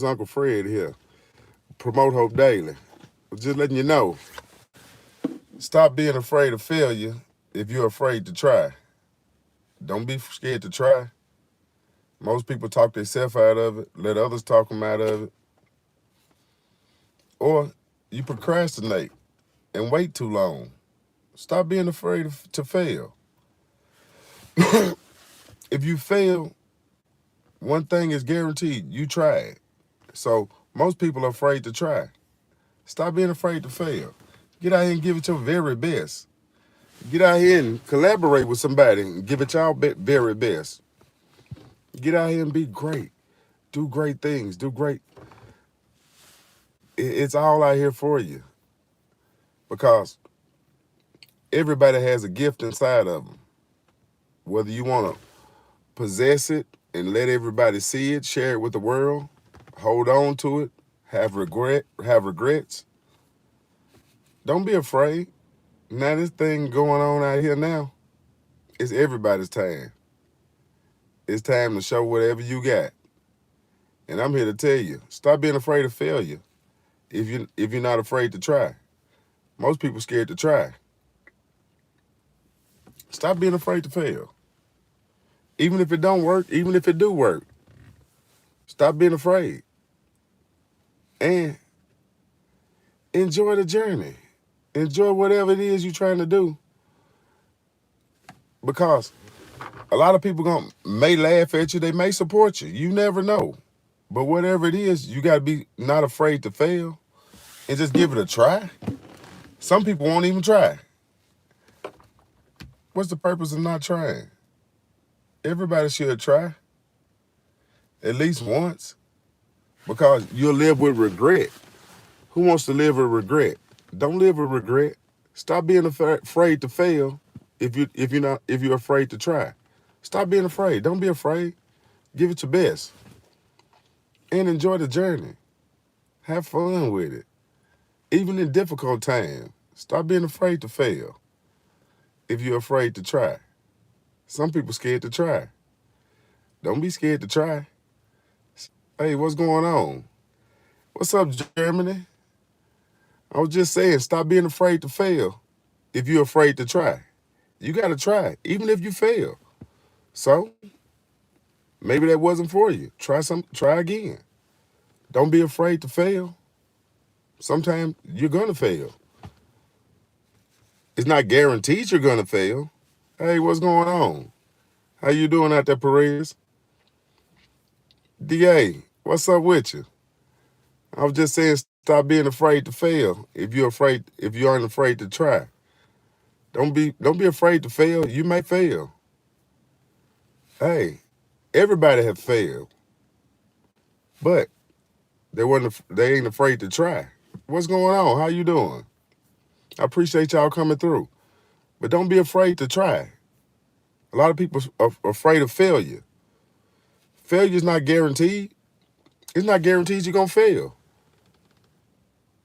Uncle Fred here. Promote Hope Daily. Just letting you know, stop being afraid of failure if you're afraid to try. Don't be scared to try. Most people talk themselves out of it, let others talk them out of it. Or you procrastinate and wait too long. Stop being afraid to fail. If you fail, one thing is guaranteed, you tried. So most people are afraid to try. Stop being afraid to fail. Get out here and give it your very best. Get out here and collaborate with somebody and give it your very best. Get out here and be great. Do great things. Do great. It's all out here for you because everybody has a gift inside of them. Whether you want to possess it and let everybody see it, share it with the world, hold on to it, have regrets. Don't be afraid. Now this thing going on out here now, it's everybody's time. It's time to show whatever you got. And I'm here to tell you, stop being afraid of failure if you're not afraid to try. Most people scared to try. Stop being afraid to fail. Even if it don't work, even if it do work, stop being afraid. And enjoy the journey. Enjoy whatever it is you're trying to do. Because a lot of people may laugh at you, they may support you. You never know. But whatever it is, you gotta be not afraid to fail and just give it a try. Some people won't even try. What's the purpose of not trying? Everybody should try at least once because you'll live with regret. Who wants to live with regret? Don't live with regret. Stop being afraid to fail if you're afraid to try. Stop being afraid. Don't be afraid. Give it your best and enjoy the journey. Have fun with it. Even in difficult times, stop being afraid to fail if you're afraid to try. Some people scared to try. Don't be scared to try. Hey, what's going on? What's up, Germany? I was just saying, stop being afraid to fail if you're afraid to try. You got to try, even if you fail. So, maybe that wasn't for you. Try again. Don't be afraid to fail. Sometimes you're going to fail. It's not guaranteed you're going to fail. Hey, what's going on? How you doing out there, Perez? DA, what's up with you? I was just saying, stop being afraid to fail if you aren't afraid to try. Don't be afraid to fail. You may fail. Hey, everybody have failed. But they ain't afraid to try. What's going on? How you doing? I appreciate y'all coming through. But don't be afraid to try. A lot of people are afraid of failure. Failure is not guaranteed. It's not guaranteed you're going to fail.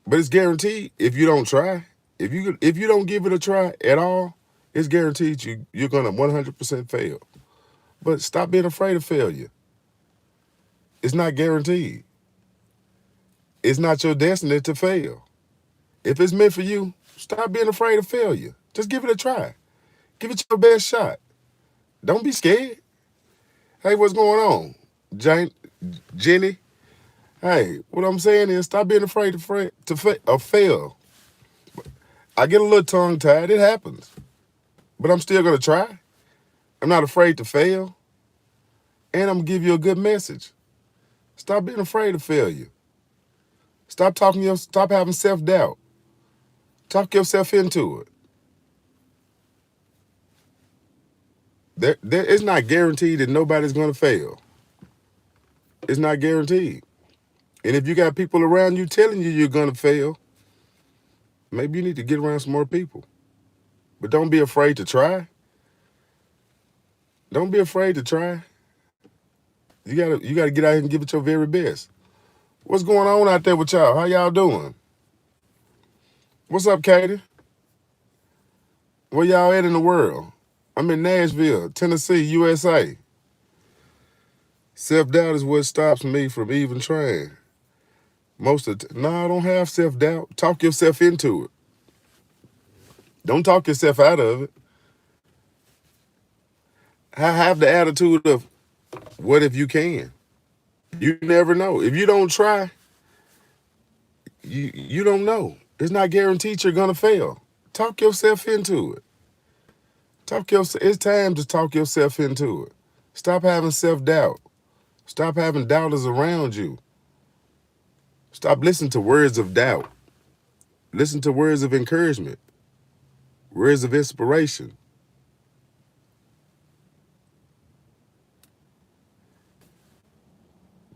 But it's guaranteed if you don't try. If you don't give it a try at all, it's guaranteed you're going to 100% fail. But stop being afraid of failure. It's not guaranteed. It's not your destiny to fail. If it's meant for you, stop being afraid of failure. Just give it a try. Give it your best shot. Don't be scared. Hey, what's going on? Jenny? Hey, what I'm saying is stop being afraid to fail. I get a little tongue-tied. It happens. But I'm still going to try. I'm not afraid to fail. And I'm going to give you a good message. Stop being afraid of failure. Stop having self-doubt. Talk yourself into it. It's not guaranteed that nobody's going to fail. It's not guaranteed. And if you got people around you telling you you're going to fail, maybe you need to get around some more people. But don't be afraid to try. Don't be afraid to try. You gotta get out here and give it your very best. What's going on out there with y'all? How y'all doing? What's up, Katie? Where y'all at in the world? I'm in Nashville, Tennessee, USA. Self-doubt is what stops me from even trying. Most of the no, don't have self-doubt. Talk yourself into it. Don't talk yourself out of it. Have the attitude of, what if you can? You never know. If you don't try, you don't know. It's not guaranteed you're gonna fail. Talk yourself into it. It's time to talk yourself into it. Stop having self-doubt. Stop having doubters around you. Stop listening to words of doubt. Listen to words of encouragement, words of inspiration.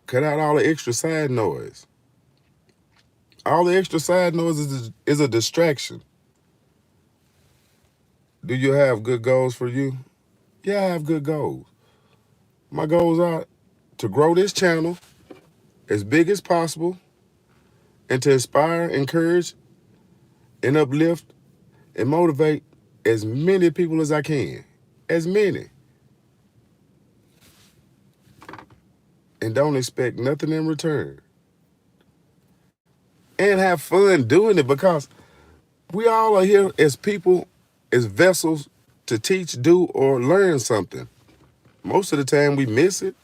Cut out all the extra side noise. All the extra side noise is a distraction. Do you have good goals for you? Yeah, I have good goals. My goals are to grow this channel as big as possible and to inspire, encourage, and uplift and motivate as many people as I can. As many. And don't expect nothing in return. And have fun doing it, because we all are here as people, as vessels to teach, do, or learn something. Most of the time we miss it,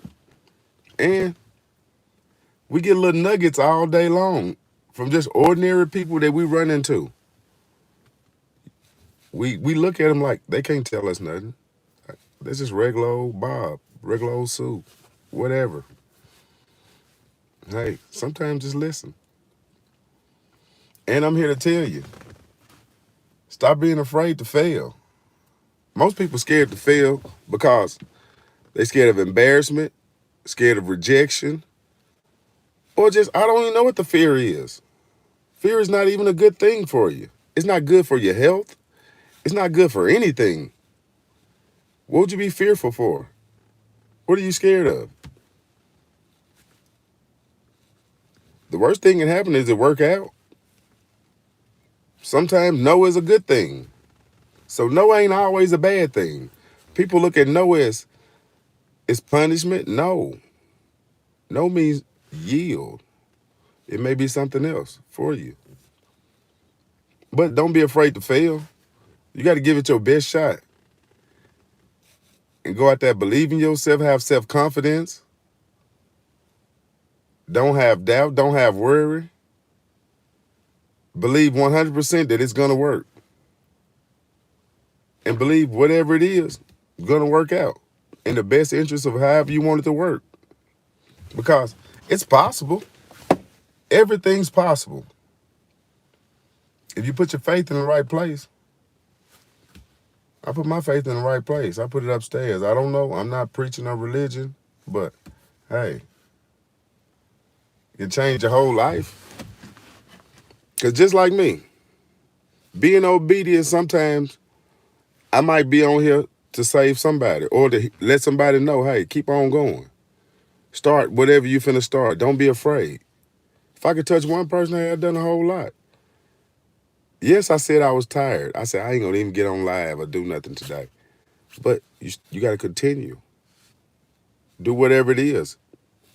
and we get little nuggets all day long from just ordinary people that we run into. We look at them like they can't tell us nothing. They're just regular old Bob, regular old Sue, whatever. Hey, sometimes just listen. And I'm here to tell you, stop being afraid to fail. Most people scared to fail because they're scared of embarrassment, scared of rejection, or just, I don't even know what the fear is. Fear is not even a good thing for you. It's not good for your health. It's not good for anything. What would you be fearful for? What are you scared of? The worst thing that can happen is it work out. Sometimes no is a good thing. So no ain't always a bad thing. People look at no as punishment. No. No means yield. It may be something else for you. But don't be afraid to fail. You got to give it your best shot. And go out there, believe in yourself, have self-confidence. Don't have doubt, don't have worry. Believe 100% that it's going to work. And believe whatever it is going to work out in the best interest of however you want it to work. Because it's possible. Everything's possible. If you put your faith in the right place. I put my faith in the right place. I put it upstairs. I don't know. I'm not preaching on religion, but hey, it can change your whole life. Because just like me, being obedient, sometimes I might be on here to save somebody or to let somebody know, hey, keep on going. Start whatever you finna start. Don't be afraid. If I could touch one person, I'd done a whole lot. Yes, I said I was tired. I said I ain't gonna even get on live or do nothing today. But you gotta continue. Do whatever it is.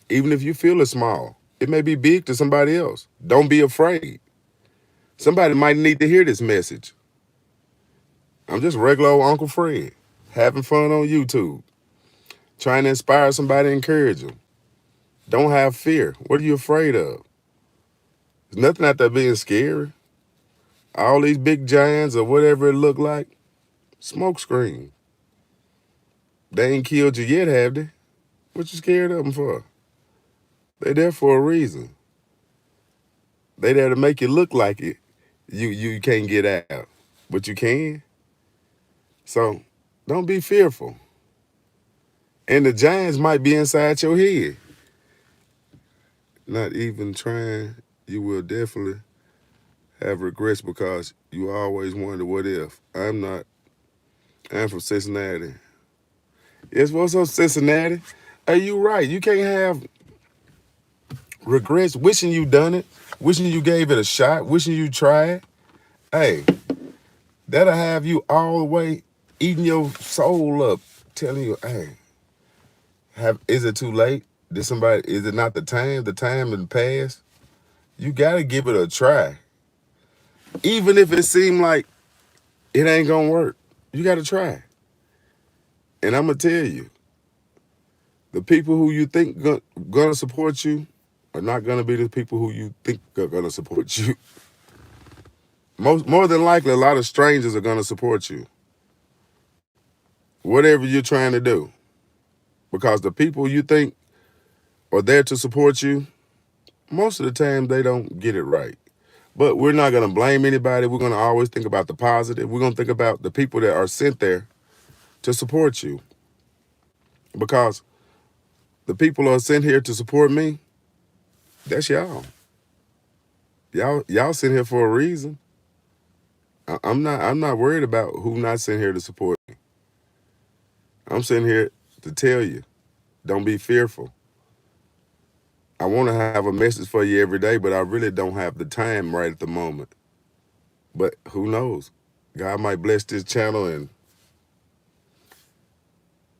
Even if you feel it's small. It may be big to somebody else. Don't be afraid. Somebody might need to hear this message. I'm just regular old Uncle Fred, having fun on YouTube, trying to inspire somebody, encourage them. Don't have fear. What are you afraid of? There's nothing out there being scary. All these big giants or whatever it look like, smoke screen. They ain't killed you yet, have they? What you scared of them for? They there for a reason. They there to make it look like it. You can't get out, but you can. So don't be fearful. And the giants might be inside your head. Not even trying, you will definitely have regrets because you always wonder what if. I'm from Cincinnati. Yes, what's up, Cincinnati? Are you right? You can't have regrets, wishing you done it, wishing you gave it a shot, wishing you tried. Hey, that'll have you all the way eating your soul up, telling you, hey, is it too late? Is it not the time? The time in the past? You got to give it a try. Even if it seems like it ain't going to work, you got to try. And I'm going to tell you, the people who you think going to support you are not going to be the people who you think are going to support you. More than likely, a lot of strangers are going to support you. Whatever you're trying to do. Because the people you think are there to support you, most of the time they don't get it right. But we're not going to blame anybody. We're going to always think about the positive. We're going to think about the people that are sent there to support you. Because the people who are sent here to support me, that's y'all. Y'all sent here for a reason. I'm not worried about who not sent here to support me. I'm sitting here to tell you, don't be fearful. I want to have a message for you every day, but I really don't have the time right at the moment. But who knows? God might bless this channel and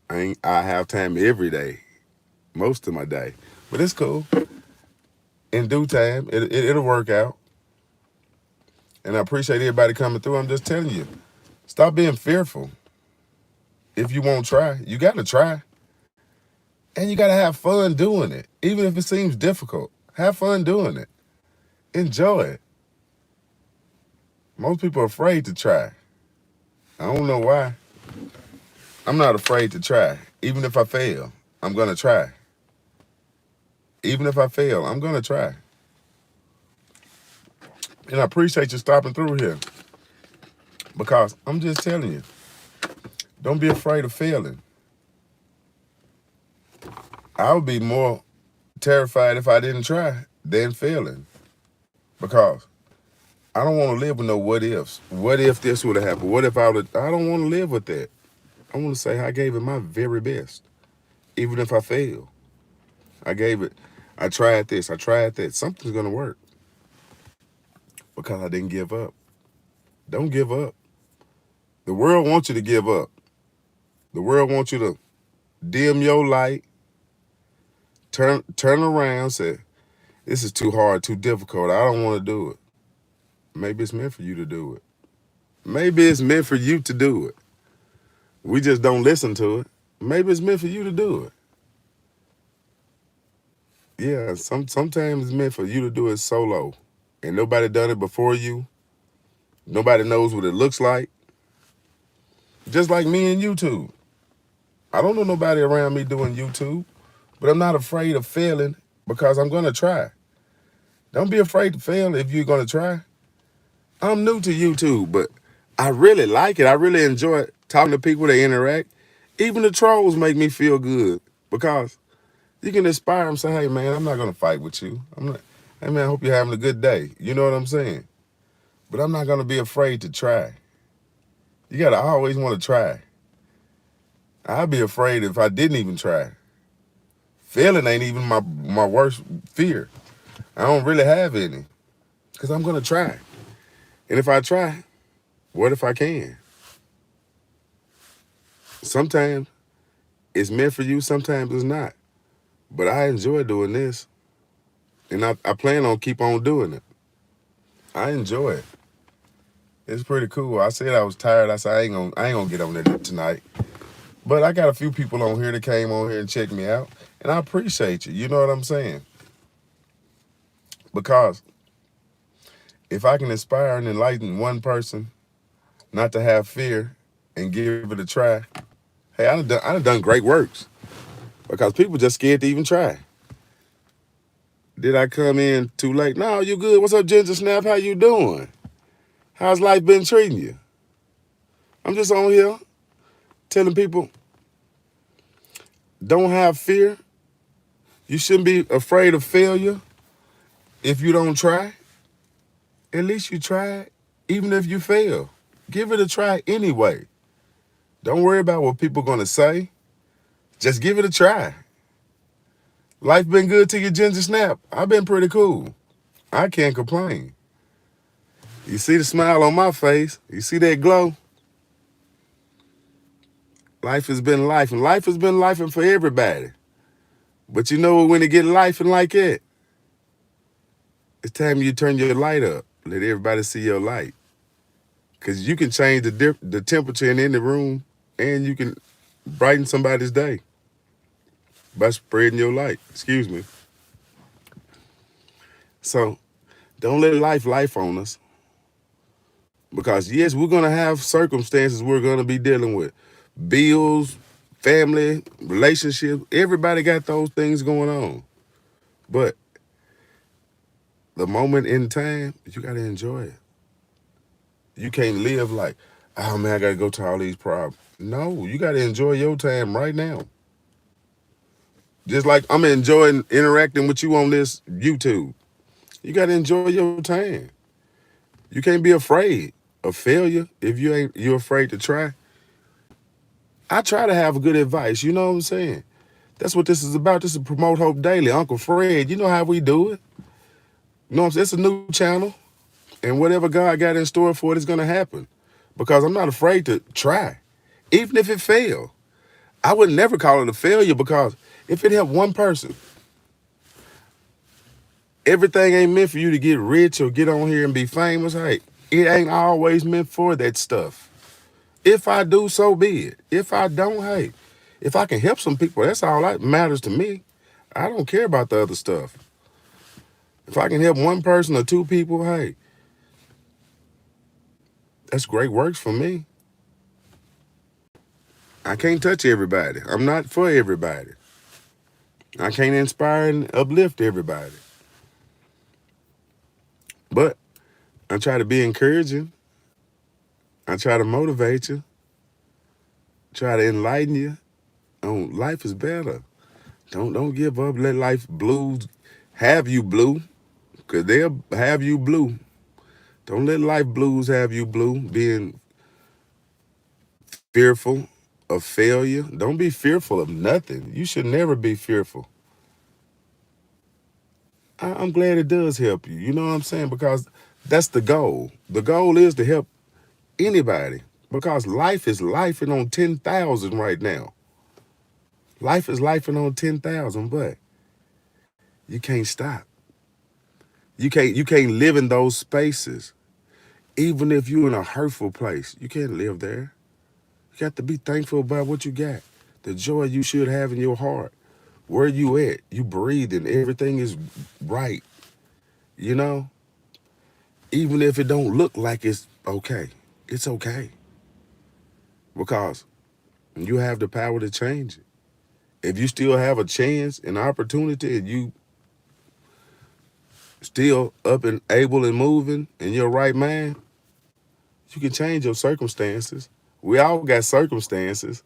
I have time every day, most of my day. But it's cool. In due time, it'll work out. And I appreciate everybody coming through. I'm just telling you, stop being fearful. If you won't try, you got to try. And you got to have fun doing it. Even if it seems difficult, have fun doing it. Enjoy it. Most people are afraid to try. I don't know why. I'm not afraid to try. Even if I fail, I'm going to try. Even if I fail, I'm going to try. And I appreciate you stopping through here. Because I'm just telling you, don't be afraid of failing. I would be more terrified if I didn't try than failing. Because I don't want to live with no what ifs. What if this would have happened? What if I would have... I don't want to live with that. I want to say I gave it my very best. Even if I fail. I tried this, I tried that. Something's going to work. Because I didn't give up. Don't give up. The world wants you to give up. The world wants you to dim your light, turn around, say, this is too hard, too difficult. I don't want to do it. Maybe it's meant for you to do it. Maybe it's meant for you to do it. We just don't listen to it. Maybe it's meant for you to do it. Yeah, sometimes it's meant for you to do it solo. And nobody done it before you. Nobody knows what it looks like. Just like me and YouTube. I don't know nobody around me doing YouTube, but I'm not afraid of failing because I'm going to try. Don't be afraid to fail if you're going to try. I'm new to YouTube, but I really like it. I really enjoy talking to people that interact. Even the trolls make me feel good because you can inspire them, say, hey, man, I'm not going to fight with you. Hey, man, I hope you're having a good day. You know what I'm saying? But I'm not going to be afraid to try. You got to always want to try. I'd be afraid if I didn't even try. Failing ain't even my worst fear. I don't really have any because I'm going to try. And if I try, what if I can? Sometimes it's meant for you, sometimes it's not. But I enjoy doing this. And I plan on keep on doing it. I enjoy it. It's pretty cool. I said I was tired. I said I ain't gonna get on there tonight. But I got a few people on here that came on here and checked me out. And I appreciate you. You know what I'm saying? Because if I can inspire and enlighten one person not to have fear and give it a try, hey, I done done great works. Because people just scared to even try. Did I come in too late? No, you good. What's up, Ginger Snap? How you doing? How's life been treating you? I'm just on here telling people, don't have fear. You shouldn't be afraid of failure if you don't try. At least you try, even if you fail. Give it a try anyway. Don't worry about what people are going to say. Just give it a try. Life been good to you, Ginger Snap? I've been pretty cool. I can't complain. You see the smile on my face? You see that glow? Life has been life, and life has been life for everybody. But you know when it get life and like it It's time you turn your light up. Let everybody see your light. Because you can change the temperature in the room, and you can brighten somebody's day by spreading your light. Excuse me. So don't let life on us. Because yes, we're gonna have circumstances we're gonna be dealing with. Bills, family, relationships. Everybody got those things going on. But the moment in time, you gotta enjoy it. You can't live like, oh man, I gotta go to all these problems. No, you gotta enjoy your time right now. Just like I'm enjoying interacting with you on this YouTube. You gotta enjoy your time. You can't be afraid of failure if you're afraid to try. I try to have good advice, you know what I'm saying? That's what this is about. This is Promote Hope Daily. Uncle Fred, you know how we do it. You know what I'm saying? It's a new channel. And whatever God got in store for it is gonna happen. Because I'm not afraid to try. Even if it fails. I would never call it a failure because if it helped one person, everything ain't meant for you to get rich or get on here and be famous. Hey, it ain't always meant for that stuff. If I do, so be it. If I don't, hey, if I can help some people, that's all that matters to me. I don't care about the other stuff. If I can help one person or two people, hey, that's great works for me. I can't touch everybody. I'm not for everybody. I can't inspire and uplift everybody. But I try to be encouraging. I try to motivate you. Try to enlighten you. Oh, life is better. Don't give up. Let life blues have you blue, because they'll have you blue. Don't let life blues have you blue, being fearful of failure. Don't be fearful of nothing. You should never be fearful. I'm glad it does help you. You know what I'm saying? Because that's the goal. The goal is to help anybody. Because life is lifing on 10,000 right now. Life is lifing on 10,000, but you can't stop. You can't live in those spaces. Even if you're in a hurtful place, you can't live there. You got to be thankful about what you got. The joy you should have in your heart. Where you at? You breathing. Everything is right. You know? Even if it don't look like it's okay. It's okay. Because you have the power to change it. If you still have a chance, an opportunity, and you still up and able and moving in your right mind, you can change your circumstances. We all got circumstances,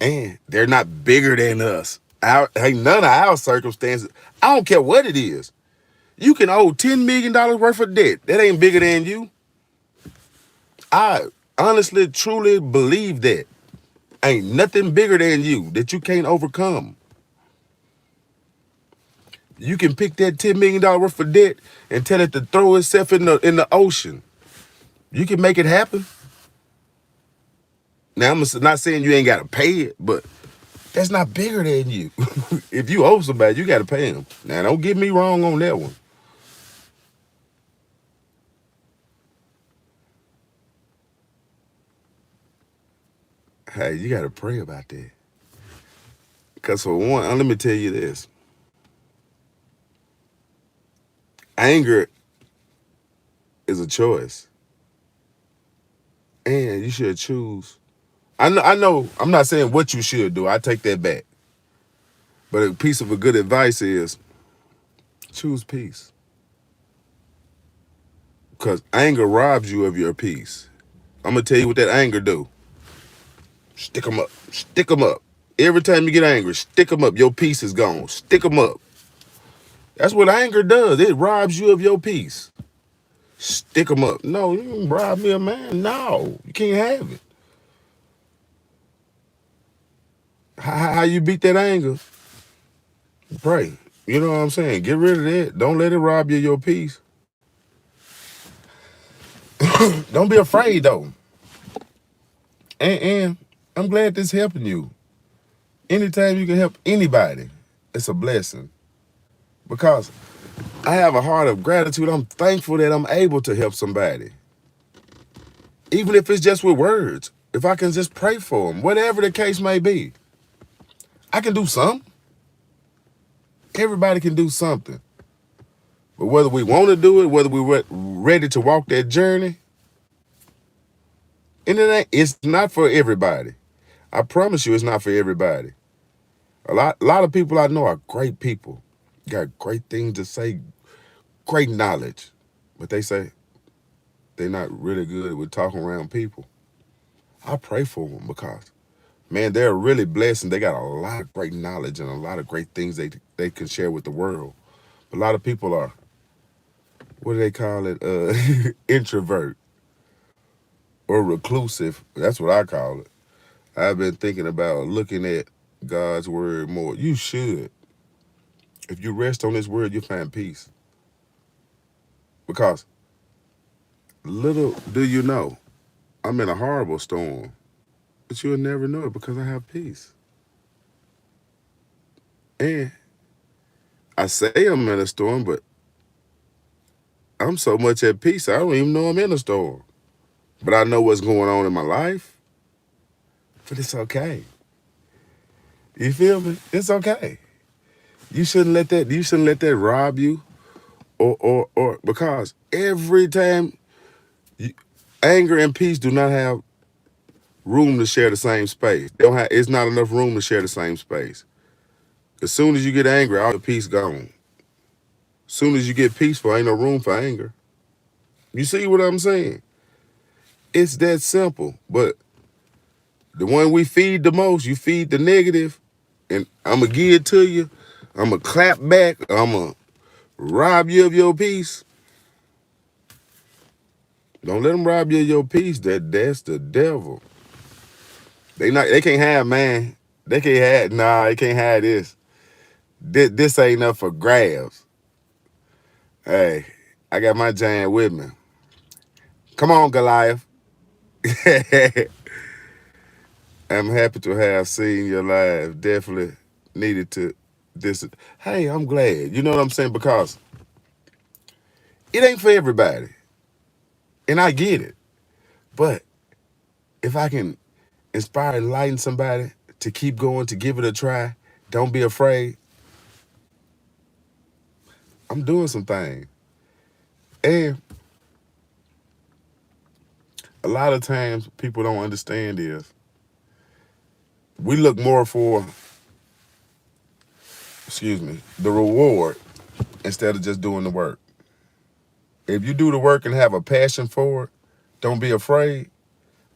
and they're not bigger than us. Ain't none of our circumstances. I don't care what it is. You can owe $10 million worth of debt. That ain't bigger than you. I honestly, truly believe that. Ain't nothing bigger than you that you can't overcome. You can pick that $10 million worth of debt and tell it to throw itself in the ocean. You can make it happen. Now, I'm not saying you ain't got to pay it, but that's not bigger than you. If you owe somebody, you got to pay them. Now, don't get me wrong on that one. Hey, you got to pray about that. Because for one, let me tell you this. Anger is a choice. And you should choose. I know, I'm not saying what you should do. I take that back. But a piece of a good advice is choose peace. Because anger robs you of your peace. I'm going to tell you what that anger do. Stick them up. Stick them up. Every time you get angry, stick them up. Your peace is gone. Stick them up. That's what anger does. It robs you of your peace. Stick them up. No, you can rob me of mine. No, you can't have it. How you beat that anger? Pray. You know what I'm saying? Get rid of that. Don't let it rob you of your peace. Don't be afraid, though. And I'm glad this helping you. Anytime you can help anybody, it's a blessing. Because I have a heart of gratitude. I'm thankful that I'm able to help somebody, even if it's just with words. If I can just pray for them, whatever the case may be, I can do something. Everybody can do something. But whether we want to do it, whether we're ready to walk that journey, and it's not for everybody. I promise you, it's not for everybody. A lot of people I know are great people, got great things to say, great knowledge, but they say they're not really good with talking around people. I pray for them because, man, they're really blessed and they got a lot of great knowledge and a lot of great things they can share with the world. But a lot of people are, what do they call it, introvert or reclusive. That's what I call it. I've been thinking about looking at God's word more. You should. If you rest on this word, you find peace. Because little do you know, I'm in a horrible storm, but you'll never know it because I have peace. And I say I'm in a storm, but I'm so much at peace, I don't even know I'm in a storm. But I know what's going on in my life, but it's okay. You feel me? It's okay. You shouldn't let that rob you or because every time you, anger and peace do not have room to share the same space. They don't have, it's not enough room to share the same space. As soon as you get angry, all your peace gone. As soon as you get peaceful, ain't no room for anger. You see what I'm saying? It's that simple. But the one we feed the most, you feed the negative, and I'm going to give it to you. I'm going to clap back. I'm going to rob you of your peace. Don't let them rob you of your peace. That's the devil. They can't have, man. They can't have this. This ain't up for grabs. Hey, I got my giant with me. Come on, Goliath. I'm happy to have seen your live. Definitely needed to this. Hey, I'm glad. You know what I'm saying? Because it ain't for everybody. And I get it. But if I can inspire and enlighten somebody to keep going, to give it a try, don't be afraid. I'm doing some things. And a lot of times people don't understand is we look more for, the reward instead of just doing the work. If you do the work and have a passion for it, don't be afraid.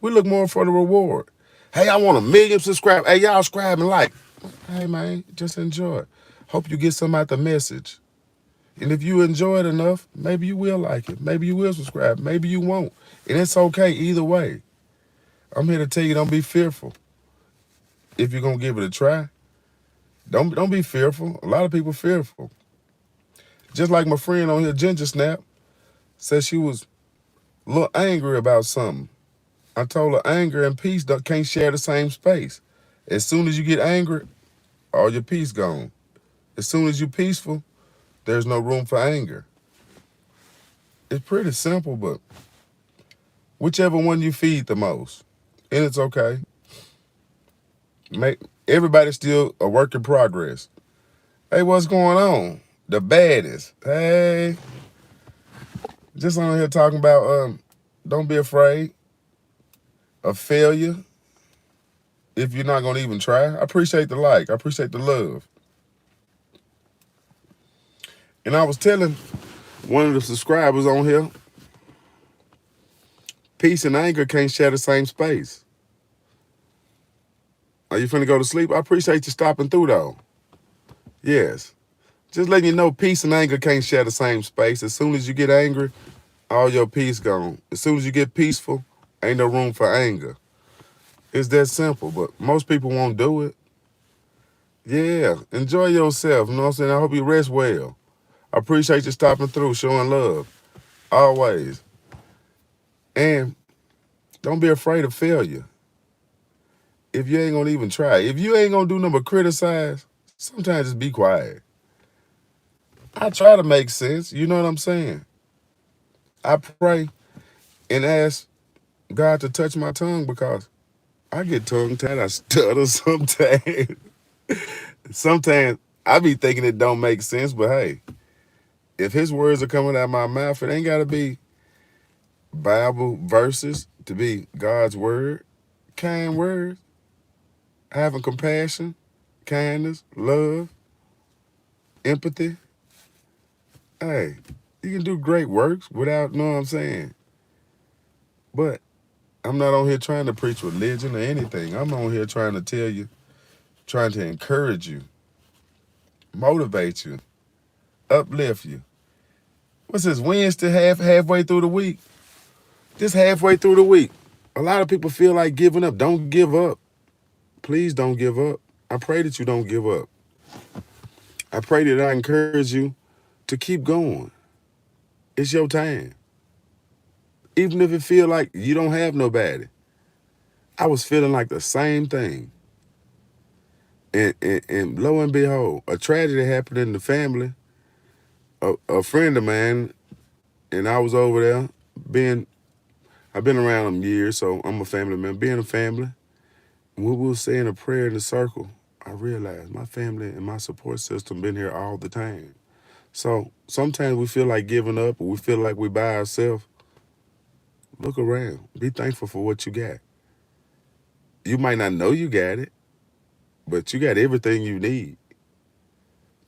We look more for the reward. Hey, I want 1,000,000 subscribers. Hey, y'all subscribe and like. Hey, man, just enjoy it. Hope you get some out the message. And if you enjoy it enough, maybe you will like it. Maybe you will subscribe. Maybe you won't. And it's okay either way. I'm here to tell you, don't be fearful. If you're going to give it a try, don't be fearful. A lot of people fearful. Just like my friend on here, Ginger Snap, said she was a little angry about something. I told her anger and peace can't share the same space. As soon as you get angry, all your peace gone. As soon as you're peaceful, there's no room for anger. It's pretty simple, but whichever one you feed the most, and it's okay. Everybody's still a work in progress. Hey, what's going on? The baddest. Hey, just on here talking about don't be afraid of failure if you're not gonna even try. I appreciate the like. I appreciate the love. And I was telling one of the subscribers on here, peace and anger can't share the same space. Are you finna go to sleep? I appreciate you stopping through though. Yes. Just letting you know peace and anger can't share the same space. As soon as you get angry, all your peace gone. As soon as you get peaceful, ain't no room for anger. It's that simple, but most people won't do it. Yeah, enjoy yourself. You know what I'm saying? I hope you rest well. I appreciate you stopping through, showing love. Always. And don't be afraid of failure. If you ain't gonna even try, if you ain't gonna do nothing but criticize, sometimes just be quiet. I try to make sense. You know what I'm saying? I pray and ask God to touch my tongue because I get tongue tied. I stutter sometimes. Sometimes I be thinking it don't make sense, but hey, if his words are coming out of my mouth, it ain't got to be Bible verses to be God's word. Kind words, having compassion, kindness, love, empathy. Hey, you can do great works without, know what I'm saying? But I'm not on here trying to preach religion or anything. I'm on here trying to tell you, trying to encourage you, motivate you, uplift you. What's this, Wednesday, halfway through the week? Just halfway through the week. A lot of people feel like giving up. Don't give up. Please don't give up. I pray that you don't give up. I pray that I encourage you to keep going. It's your time. Even if it feel like you don't have nobody. I was feeling like the same thing. And lo and behold, a tragedy happened in the family. A friend of mine, and I was over there being, I've been around them years, so I'm a family member. Being a family, when we were saying a prayer in the circle, I realized my family and my support system been here all the time. So sometimes we feel like giving up or we feel like we by ourselves. Look around. Be thankful for what you got. You might not know you got it, but you got everything you need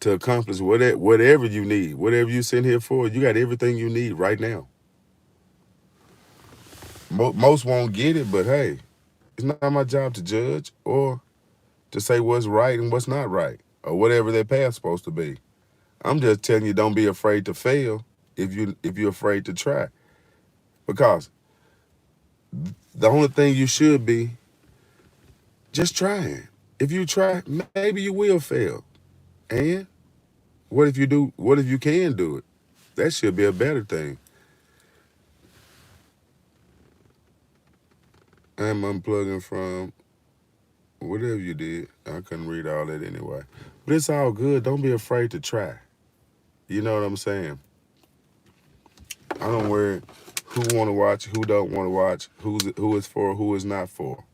to accomplish whatever you need. Whatever you sitting here for, you got everything you need right now. Most won't get it, but hey, it's not my job to judge or to say what's right and what's not right or whatever their path's supposed to be. I'm just telling you, don't be afraid to fail if you're afraid to try. Because the only thing you should be just trying. If you try, maybe you will fail. And what if you do? What if you can do it? That should be a better thing. I'm unplugging from whatever you did. I couldn't read all that anyway. But it's all good. Don't be afraid to try. You know what I'm saying? I don't worry who want to watch, who don't want to watch, who is for, who is not for.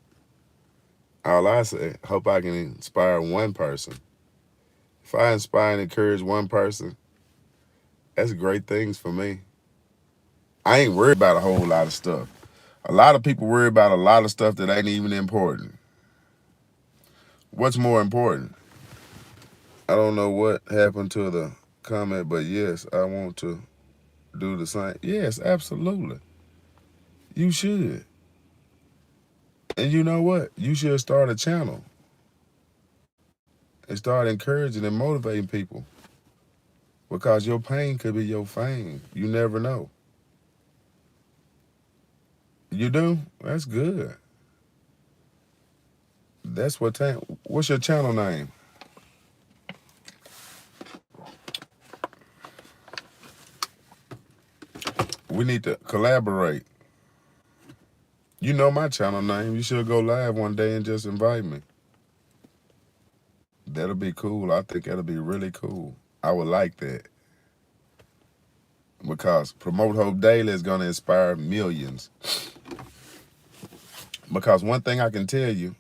All I say, hope I can inspire one person. If I inspire and encourage one person, that's great things for me. I ain't worried about a whole lot of stuff. A lot of people worry about a lot of stuff that ain't even important. What's more important? I don't know what happened to the comment, but yes, I want to do the same. Yes, absolutely. You should. And you know what? You should start a channel and start encouraging and motivating people because your pain could be your fame. You never know. You do? That's good. That's what time. What's your channel name? We need to collaborate. You know my channel name. You should go live one day and just invite me. That'll be cool. I think that'll be really cool. I would like that. Because Promote Hope Daily is going to inspire millions. Because one thing I can tell you,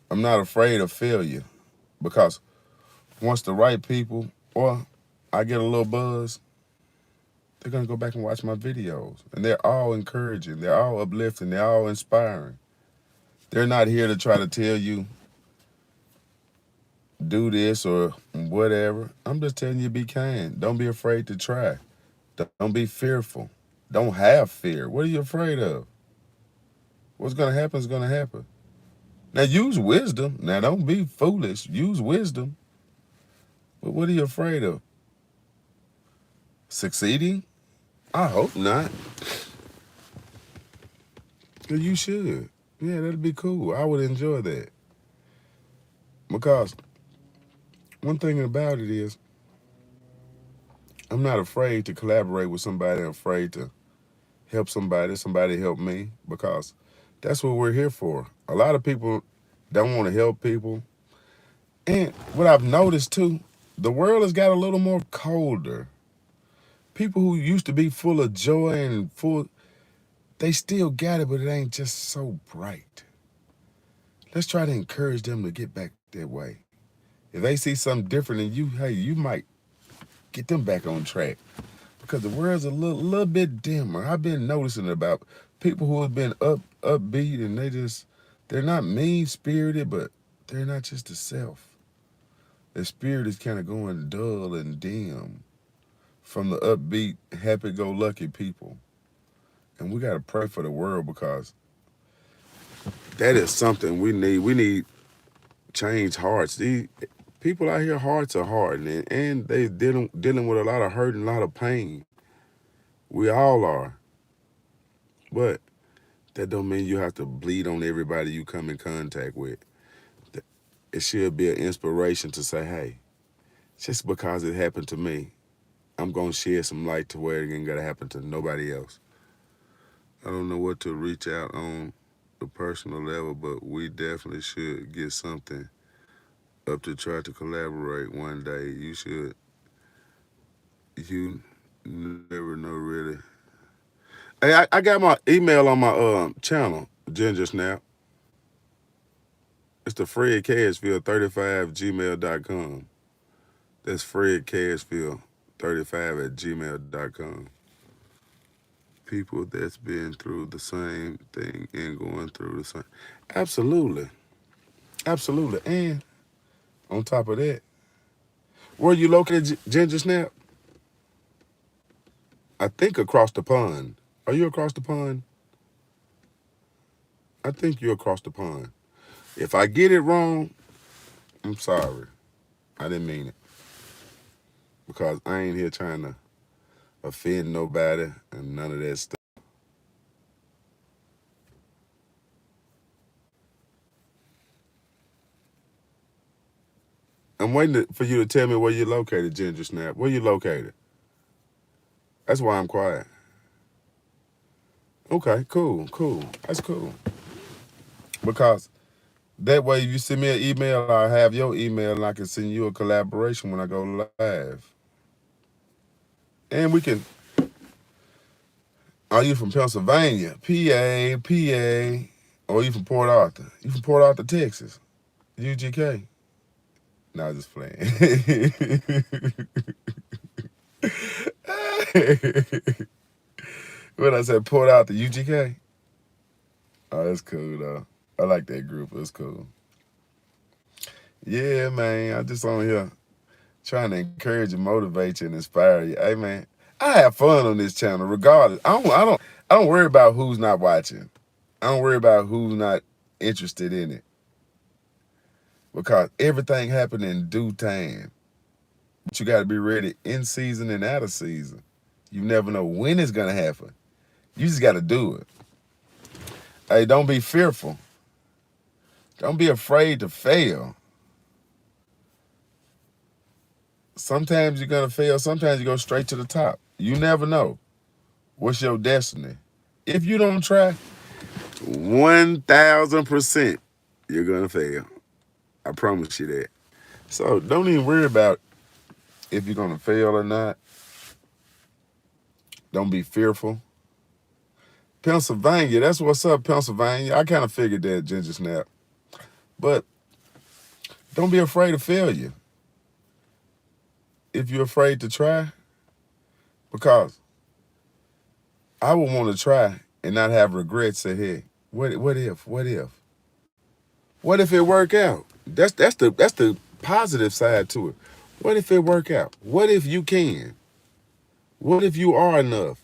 I'm not afraid of failure. Because once the right people or I get a little buzz, they're going to go back and watch my videos. And they're all encouraging. They're all uplifting. They're all inspiring. They're not here to try to tell you, do this or whatever. I'm just telling you, be kind. Don't be afraid to try. Don't be fearful. Don't have fear. What are you afraid of? What's going to happen is going to happen. Now, use wisdom. Now, don't be foolish. Use wisdom. But what are you afraid of? Succeeding? I hope not. You should. Yeah, that'd be cool. I would enjoy that. Because one thing about it is, I'm not afraid to collaborate with somebody. I'm afraid to help somebody help me, because that's what we're here for. A lot of people don't want to help people. And what I've noticed too, The world has got a little more colder. People who used to be full of joy and full, they still got it, but it ain't just so bright. Let's try to encourage them to get back that way. If they see something different in you, hey, you might get them back on track because the world's a little bit dimmer. I've been noticing about people who have been upbeat and they're not mean spirited, but they're not just the self. Their spirit is kind of going dull and dim from the upbeat, happy-go-lucky people. And we got to pray for the world because that is something we need. We need change hearts. These people out here, hearts are hard, and they dealing with a lot of hurt and a lot of pain. We all are, but that don't mean you have to bleed on everybody you come in contact with. It should be an inspiration to say, hey, just because it happened to me, I'm gonna shed some light to where it ain't gonna happen to nobody else. I don't know what to reach out on the personal level, but we definitely should get something up to try to collaborate one day. You should. You never know really. Hey, I got my email on my channel, Ginger Snap. It's the Fred Cashfield 35 gmail.com. That's Fred Cashfield 35 at gmail.com. People that's been through the same thing and going through the same. Absolutely. Absolutely. And on top of that, where you located, Ginger Snap? I think across the pond. Are you across the pond? I think you're across the pond. If I get it wrong, I'm sorry. I didn't mean it. Because I ain't here trying to offend nobody and none of that stuff. I'm waiting for you to tell me where you're located, Ginger Snap. Where you located? That's why I'm quiet. Okay, cool. That's cool. Because that way, if you send me an email, I'll have your email and I can send you a collaboration when I go live. And we can. Are you from Pennsylvania? PA. Or you from Port Arthur? You from Port Arthur, Texas? UGK? No, just playing. What I said, Port Arthur, UGK? Oh, that's cool, though. I like that group. It's cool. Yeah, man. I just on here trying to encourage and motivate you and inspire you. Hey, man, I have fun on this channel, regardless. I don't worry about who's not watching. I don't worry about who's not interested in it because everything happened in due time. But you got to be ready in season and out of season. You never know when it's gonna happen. You just got to do it. Hey, don't be fearful. Don't be afraid to fail. Sometimes you're gonna fail. Sometimes you go straight to the top. You never know what's your destiny. If you don't try, 1,000% you're gonna fail. I promise you that. So don't even worry about if you're gonna fail or not. Don't be fearful. Pennsylvania, that's what's up, Pennsylvania. I kind of figured that, Ginger Snap. But don't be afraid of failure. If you're afraid to try, because I would want to try and not have regrets. Say, hey, what if? What if it work out? That's the positive side to it. What if it work out? What if you can? What if you are enough?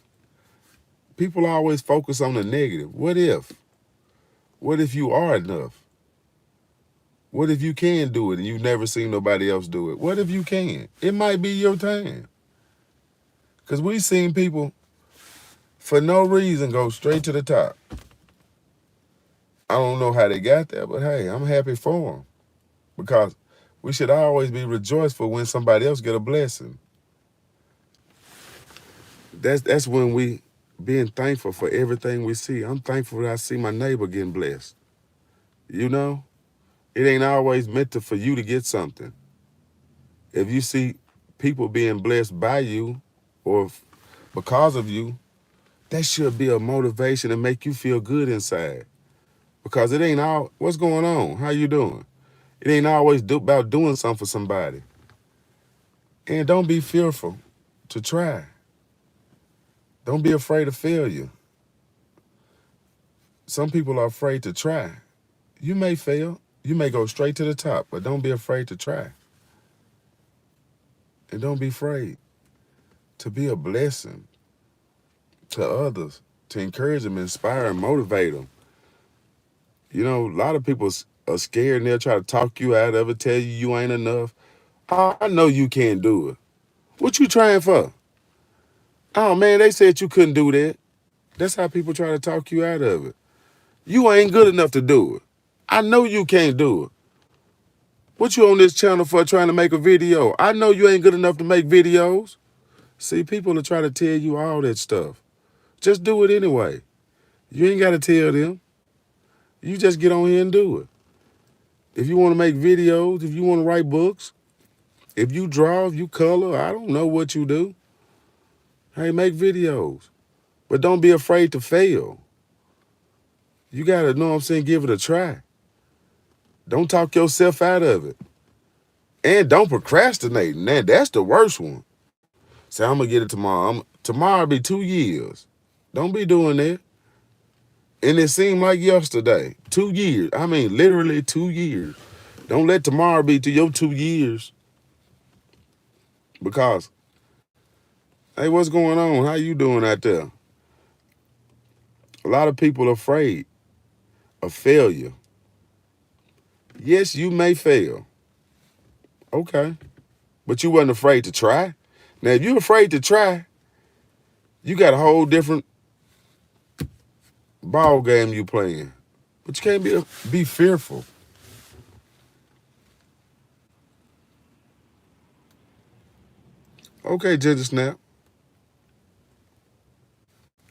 People always focus on the negative. What if? What if you are enough? What if you can do it and you've never seen nobody else do it? What if you can? It might be your time. Because we've seen people for no reason go straight to the top. I don't know how they got there, but hey, I'm happy for them. Because we should always be rejoiceful when somebody else get a blessing. That's when we being thankful for everything we see. I'm thankful that I see my neighbor getting blessed. You know? It ain't always meant for you to get something. if you see people being blessed by you or because of you, that should be a motivation to make you feel good inside. Because it ain't all, what's going on? How you doing? It ain't always about doing something for somebody. And don't be fearful to try. Don't be afraid of failure. Some people are afraid to try. You may fail. You may go straight to the top, but don't be afraid to try. And don't be afraid to be a blessing to others, to encourage them, inspire, and motivate them. You know, a lot of people are scared and they'll try to talk you out of it, tell you ain't enough. Oh, I know you can't do it. What you trying for? Oh, man, they said you couldn't do that. That's how people try to talk you out of it. You ain't good enough to do it. I know you can't do it. What you on this channel for trying to make a video? I know you ain't good enough to make videos. See, people will try to tell you all that stuff. Just do it anyway. You ain't got to tell them. You just get on here and do it. If you want to make videos, if you want to write books, if you draw, if you color, I don't know what you do. Hey, make videos. But don't be afraid to fail. You got to, know what I'm saying, give it a try. Don't talk yourself out of it. And don't procrastinate. Man, that's the worst one. Say, I'm going to get it tomorrow. Tomorrow will be 2 years. Don't be doing that. And it seemed like yesterday. 2 years. I mean, literally 2 years. Don't let tomorrow be to your 2 years. Because, hey, what's going on? How you doing out there? A lot of people are afraid of failure. Yes, you may fail. Okay. But you wasn't afraid to try. Now, if you're afraid to try, you got a whole different ball game you playing. But you can't be fearful. Okay, Ginger Snap.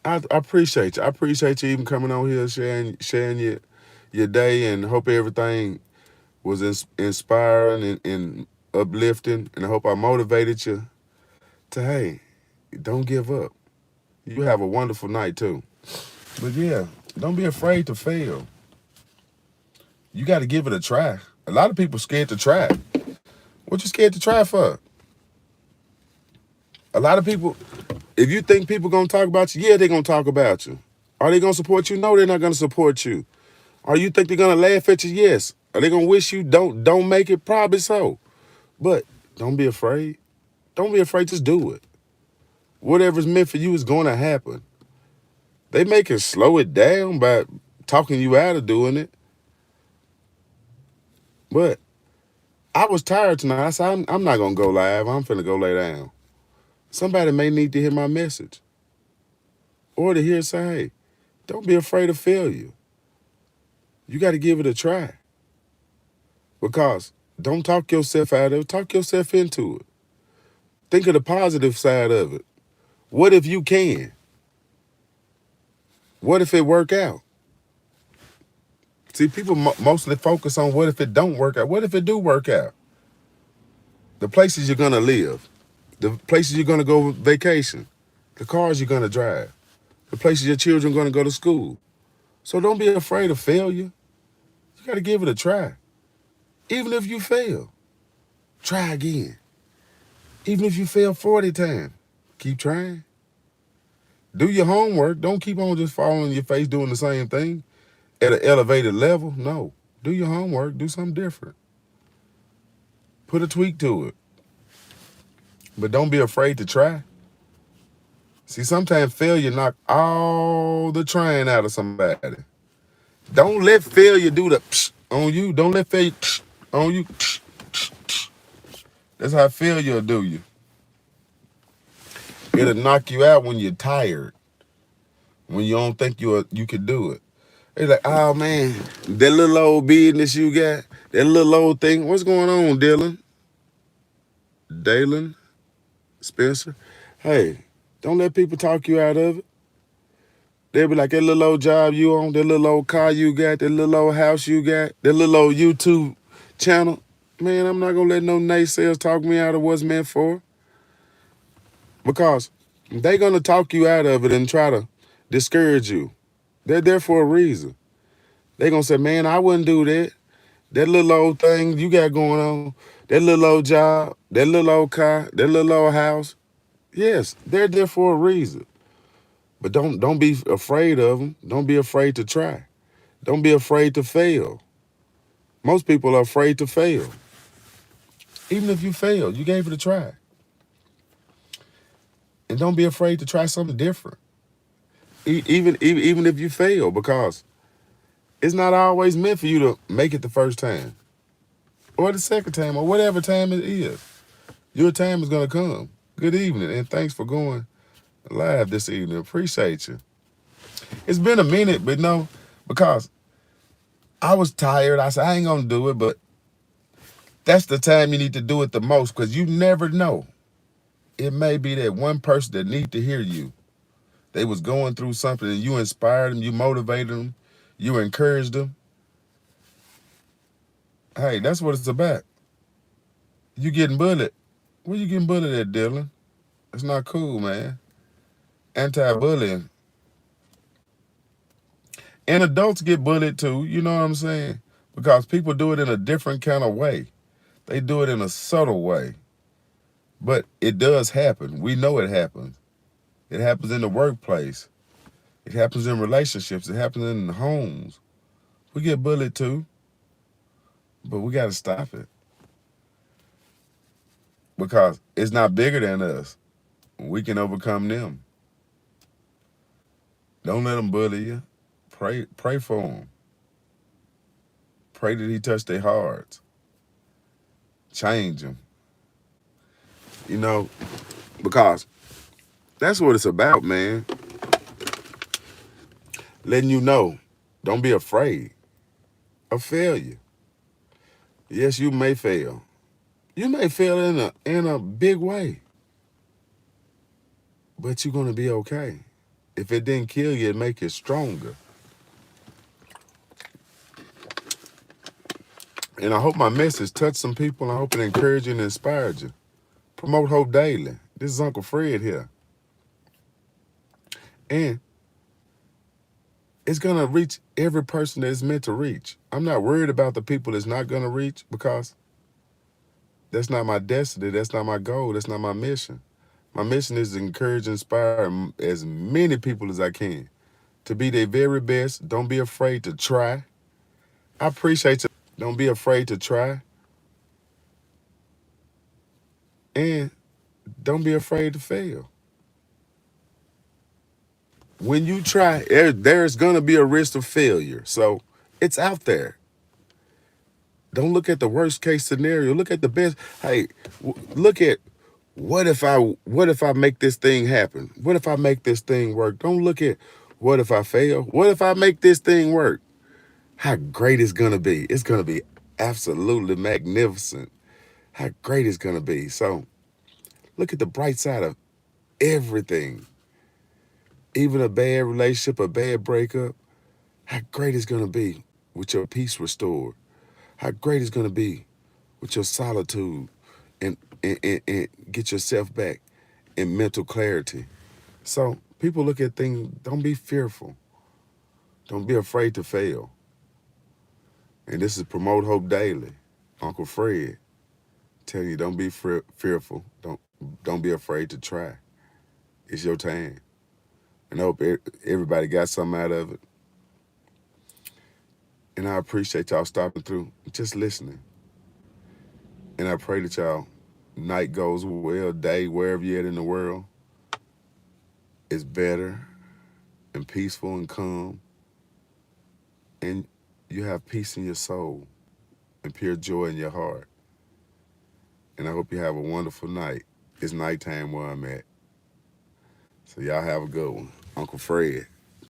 I appreciate you. I appreciate you even coming on here, sharing your day, and hope everything was inspiring and uplifting. And I hope I motivated you to, hey, don't give up. You have a wonderful night too. But yeah, don't be afraid to fail. You got to give it a try. A lot of people scared to try. What you scared to try for? A lot of people, if you think people gonna talk about you, yeah, they're gonna talk about you. Are they gonna support you? No, they're not gonna support you. Or you think they're gonna laugh at you? Yes. Are they gonna wish you don't make it? Probably so. But don't be afraid. Don't be afraid, just do it. Whatever's meant for you is gonna happen. They make it slow it down by talking you out of doing it. But I was tired tonight. I said, I'm not gonna go live. I'm finna go lay down. Somebody may need to hear my message. Or to hear say, hey, don't be afraid of failure. You got to give it a try. Because don't talk yourself out of it. Talk yourself into it. Think of the positive side of it. What if you can? What if it work out? See, people mostly focus on what if it don't work out. What if it do work out? The places you're going to live. The places you're going to go vacation. The cars you're going to drive. The places your children are going to go to school. So don't be afraid of failure. You got to give it a try. Even if you fail, try again. Even if you fail 40 times, keep trying. Do your homework. Don't keep on just falling on your face doing the same thing at an elevated level. No. Do your homework. Do something different. Put a tweak to it. But don't be afraid to try. See, sometimes failure knock all the trying out of somebody. Don't let failure do the on you. Don't let failure on you. That's how failure will do you. It'll knock you out when you're tired. When you don't think you can do it. It's like, oh man, that little old business you got, that little old thing. What's going on, Dylan? Dalen? Spencer? Hey, don't let people talk you out of it. They'll be like, that little old job you on, that little old car you got, that little old house you got, that little old YouTube channel. Man, I'm not gonna let no naysayers talk me out of what's meant for. Because they gonna talk you out of it and try to discourage you. They're there for a reason. They gonna say, man, I wouldn't do that. That little old thing you got going on, that little old job, that little old car, that little old house. Yes, they're there for a reason. But don't be afraid of them. Don't be afraid to try. Don't be afraid to fail. Most people are afraid to fail. Even if you fail, you gave it a try. And don't be afraid to try something different. Even if you fail, because it's not always meant for you to make it the first time or the second time or whatever time it is. Your time is gonna come. Good evening, and thanks for going live this evening. Appreciate you. It's been a minute, but no, because I was tired. I said I ain't gonna do it, but that's the time you need to do it the most, because you never know. It may be that one person that need to hear you. They was going through something and you inspired them, you motivated them, you encouraged them. Hey, that's what it's about. You getting bullied. Where you getting bullied at, Dylan? It's not cool, man. Anti-bullying. And adults get bullied too, you know what I'm saying? Because people do it in a different kind of way. They do it in a subtle way. But it does happen. We know it happens. It happens in the workplace. It happens in relationships. It happens in homes. We get bullied too. But we got to stop it. Because it's not bigger than us. We can overcome them. Don't let them bully you. Pray for them. Pray that he touch their hearts. Change them. You know, because that's what it's about, man. Letting you know, don't be afraid of failure. Yes, you may fail. You may fail in a big way. But you're gonna be okay. If it didn't kill you, it make you stronger. And I hope my message touched some people. I hope it encouraged you and inspired you. Promote Hope Daily. This is Uncle Fred here. And it's going to reach every person that it's meant to reach. I'm not worried about the people that's not going to reach, because that's not my destiny. That's not my goal. That's not my mission. My mission is to encourage and inspire as many people as I can to be their very best. Don't be afraid to try. I appreciate you. Don't be afraid to try. And don't be afraid to fail. When you try, there's going to be a risk of failure. So it's out there. Don't look at the worst case scenario. Look at the best. Hey, look at what if I make this thing happen? What if I make this thing work? Don't look at what if I fail? What if I make this thing work? How great it's going to be. It's going to be absolutely magnificent. How great it's going to be. So look at the bright side of everything. Even a bad relationship, a bad breakup, how great it's going to be with your peace restored. How great it's going to be with your solitude and get yourself back in mental clarity. So people look at things, don't be fearful. Don't be afraid to fail. And this is Promote Hope Daily. Uncle Fred telling you, don't be fearful. Don't be afraid to try. It's your time. And I hope everybody got something out of it. And I appreciate y'all stopping through, just listening. And I pray that y'all night goes well, day, wherever you're at in the world, is better and peaceful and calm. And you have peace in your soul and pure joy in your heart. And I hope you have a wonderful night. It's nighttime where I'm at. So y'all have a good one. Uncle Fred.